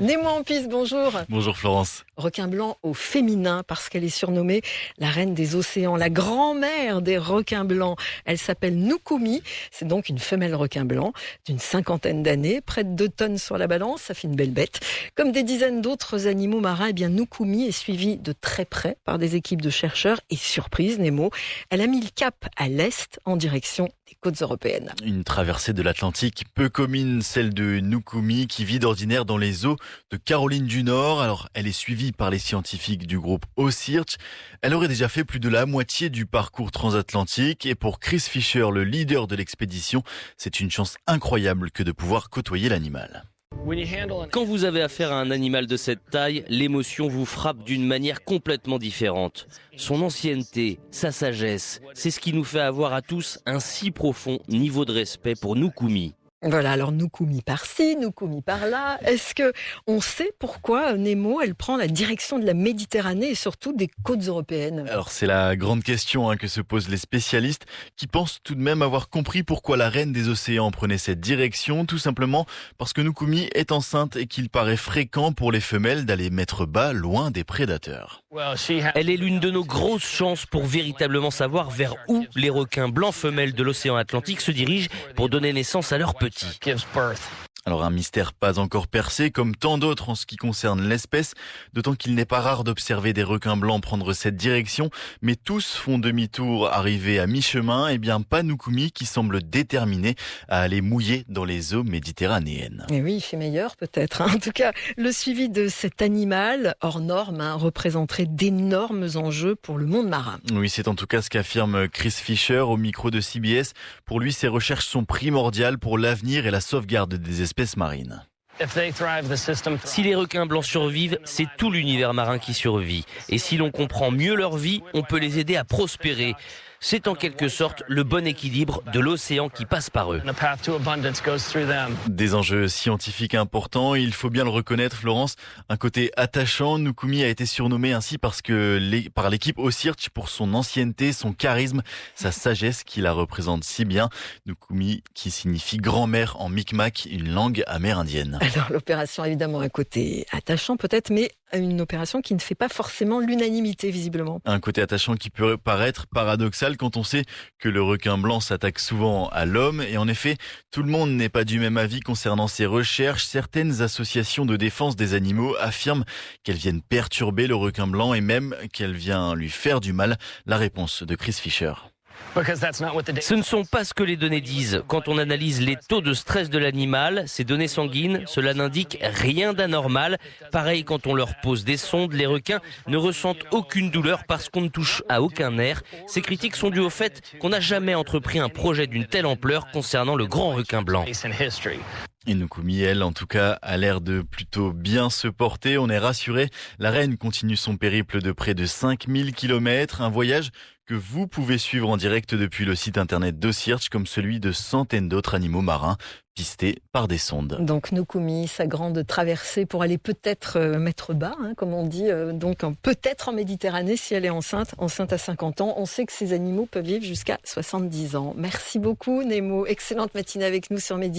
Nemo en piste, bonjour. Bonjour Florence. Requin blanc au féminin parce qu'elle est surnommée la reine des océans, la grand-mère des requins blancs. Elle s'appelle Nukumi, c'est donc une femelle requin blanc d'une 50aine d'années, près de 2 tonnes sur la balance, ça fait une belle bête. Comme des dizaines d'autres animaux marins, Nukumi est suivie de très près par des équipes de chercheurs et surprise Nemo, elle a mis le cap à l'est en direction des côtes européennes. Une traversée de l'Atlantique peu commune, celle de Nukumi qui vit d'ordinaire dans les eaux de Caroline du Nord. Alors elle est suivie par les scientifiques du groupe OCEARCH. Elle aurait déjà fait plus de la moitié du parcours transatlantique et pour Chris Fisher, le leader de l'expédition, c'est une chance incroyable que de pouvoir côtoyer l'animal. Quand vous avez affaire à un animal de cette taille, l'émotion vous frappe d'une manière complètement différente. Son ancienneté, sa sagesse, c'est ce qui nous fait avoir à tous un si profond niveau de respect pour Nukumi. Voilà, alors Nukumi par-ci, Nukumi par-là. Est-ce que on sait pourquoi Nemo, elle prend la direction de la Méditerranée et surtout des côtes européennes? Alors c'est la grande question que se posent les spécialistes qui pensent tout de même avoir compris pourquoi la reine des océans prenait cette direction, tout simplement parce que Nukumi est enceinte et qu'il paraît fréquent pour les femelles d'aller mettre bas loin des prédateurs. Elle est l'une de nos grosses chances pour véritablement savoir vers où les requins blancs femelles de l'océan Atlantique se dirigent pour donner naissance à leurs petits. Alors un mystère pas encore percé, comme tant d'autres en ce qui concerne l'espèce, d'autant qu'il n'est pas rare d'observer des requins blancs prendre cette direction, mais tous font demi-tour arrivés à mi-chemin, et bien pas Nukumi qui semble déterminé à aller mouiller dans les eaux méditerranéennes. Et oui, il fait meilleur peut-être. En tout cas, le suivi de cet animal, hors norme, représenterait d'énormes enjeux pour le monde marin. Oui, c'est en tout cas ce qu'affirme Chris Fisher au micro de CBS. Pour lui, ces recherches sont primordiales pour l'avenir et la sauvegarde des espèces marines. Si les requins blancs survivent, c'est tout l'univers marin qui survit. Et si l'on comprend mieux leur vie, on peut les aider à prospérer. C'est en quelque sorte le bon équilibre de l'océan qui passe par eux. Des enjeux scientifiques importants, il faut bien le reconnaître Florence. Un côté attachant, Nukumi a été surnommé ainsi par l'équipe OCEARCH pour son ancienneté, son charisme, sa sagesse qui la représente si bien. Nukumi qui signifie grand-mère en Mi'kmaq, une langue amérindienne. Alors l'opération a évidemment un côté attachant peut-être, mais une opération qui ne fait pas forcément l'unanimité visiblement. Un côté attachant qui peut paraître paradoxal quand on sait que le requin blanc s'attaque souvent à l'homme. Et en effet, tout le monde n'est pas du même avis concernant ces recherches. Certaines associations de défense des animaux affirment qu'elles viennent perturber le requin blanc et même qu'elles viennent lui faire du mal. La réponse de Chris Fisher. Ce ne sont pas ce que les données disent. Quand on analyse les taux de stress de l'animal, ces données sanguines, cela n'indique rien d'anormal. Pareil, quand on leur pose des sondes, les requins ne ressentent aucune douleur parce qu'on ne touche à aucun nerf. Ces critiques sont dues au fait qu'on n'a jamais entrepris un projet d'une telle ampleur concernant le grand requin blanc. Et Nukumi, elle, en tout cas, a l'air de plutôt bien se porter. On est rassuré. La reine continue son périple de près de 5000 km. Un voyage que vous pouvez suivre en direct depuis le site internet d'OCEARCH, comme celui de centaines d'autres animaux marins pistés par des sondes. Donc Nukumi, sa grande traversée pour aller peut-être mettre bas, comme on dit, donc peut-être en Méditerranée si elle est enceinte à 50 ans. On sait que ces animaux peuvent vivre jusqu'à 70 ans. Merci beaucoup Nemo, excellente matinée avec nous sur Média.